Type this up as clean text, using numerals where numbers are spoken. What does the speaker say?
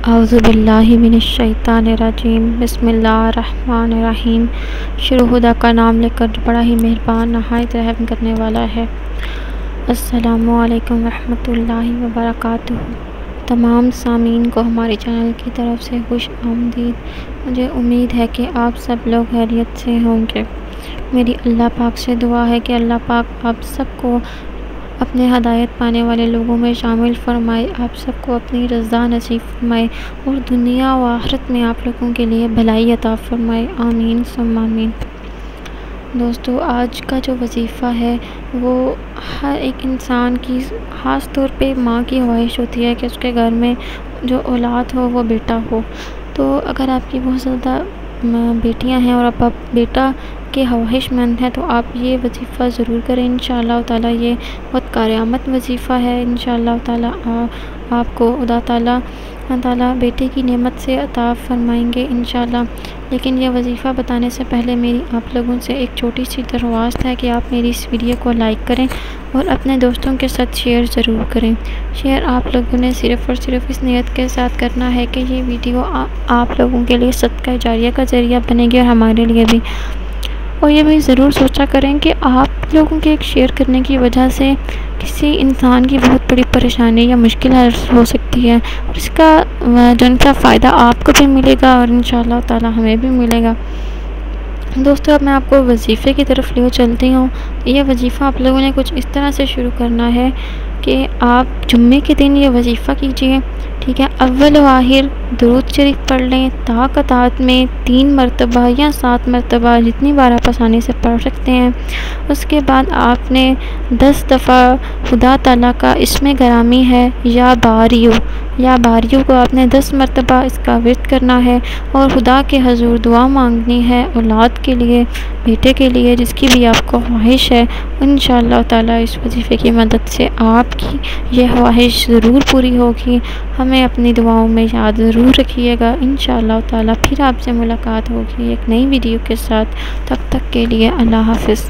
औज़ुबिल्लाहि मिनश्शैतानिर्रजीम बिस्मिल्लाहिर्रहमानिर्रहीम। शुरू खुदा का नाम लेकर बड़ा ही मेहरबान नहायत रहम करने वाला है। अस्सलामु अलैकुम रहमतुल्लाहि व बरकातुहू। तमाम सामीन को हमारे चैनल की तरफ से खुश आमदीद। मुझे उम्मीद है कि आप सब लोग खैरियत से होंगे। मेरी अल्लाह पाक से दुआ है कि अल्लाह पाक आप सबको अपने हदायत पाने वाले लोगों में शामिल फरमाए, आप सबको अपनी रज़ा नसीब फरमाए और दुनिया व आखिरत में आप लोगों के लिए भलाई अता फरमाए। आमीन सुम्मा आमीन। दोस्तों, आज का जो वजीफ़ा है वो हर एक इंसान की, ख़ास तौर पे माँ की ख्वाहिश होती है कि उसके घर में जो औलाद हो वो बेटा हो। तो अगर आपकी बहुत ज़्यादा बेटियां हैं और आप बेटा के ख्वाहिशमंद हैं तो आप ये वजीफ़ा ज़रूर करें। इंशाअल्लाह ताला ये बहुत क़यामत वजीफ़ा है। इंशाअल्लाह ताला आपको खुदा ताला बेटे की नेमत से अता फ़रमाएंगे इंशाअल्लाह। लेकिन यह वजीफ़ा बताने से पहले मेरी आप लोगों से एक छोटी सी दरख्वास्त है कि आप मेरी इस वीडियो को लाइक करें और अपने दोस्तों के साथ शेयर ज़रूर करें। शेयर आप लोगों ने सिर्फ़ और सिर्फ इस नीयत के साथ करना है कि ये वीडियो आप लोगों के लिए सदका जारिया का ज़रिया बनेगी और हमारे लिए भी। और ये भी ज़रूर सोचा करें कि आप लोगों के एक शेयर करने की वजह से किसी इंसान की बहुत बड़ी परेशानी या मुश्किल हल हो सकती है और इसका जो इनका फ़ायदा आपको भी मिलेगा और इंशाअल्लाह ताला हमें भी मिलेगा। दोस्तों, अब मैं आपको वजीफ़े की तरफ ले चलती हूँ। यह वजीफ़ा आप लोगों ने कुछ इस तरह से शुरू करना है कि आप जुम्मे के दिन ये वजीफ़ा कीजिए, ठीक है। अव्वल व आखिर दुरूद शरीफ पढ़ लें ताक़त में 3 मरतबा या 7 मरतबा, जितनी बार आप आसानी से पढ़ सकते हैं। उसके बाद आपने 10 दफ़ा खुदा ताला का इसमें गरामी है या बारियो को आपने 10 मरतबा इसका विर्द करना है और खुदा के हज़ूर दुआ मांगनी है औलाद के लिए, बेटे के लिए, जिसकी भी आपको ख्वाहिश है। इंशाअल्लाह ताला इस वजीफ़े की मदद से आपकी यह ख्वाहिश ज़रूर पूरी होगी। हमें अपनी दुआओं में याद ज़रूर रखिएगा। इंशाअल्लाह ताला फिर आपसे मुलाकात होगी एक नई वीडियो के साथ। तब तक के लिए अल्लाह हाफ़िज़।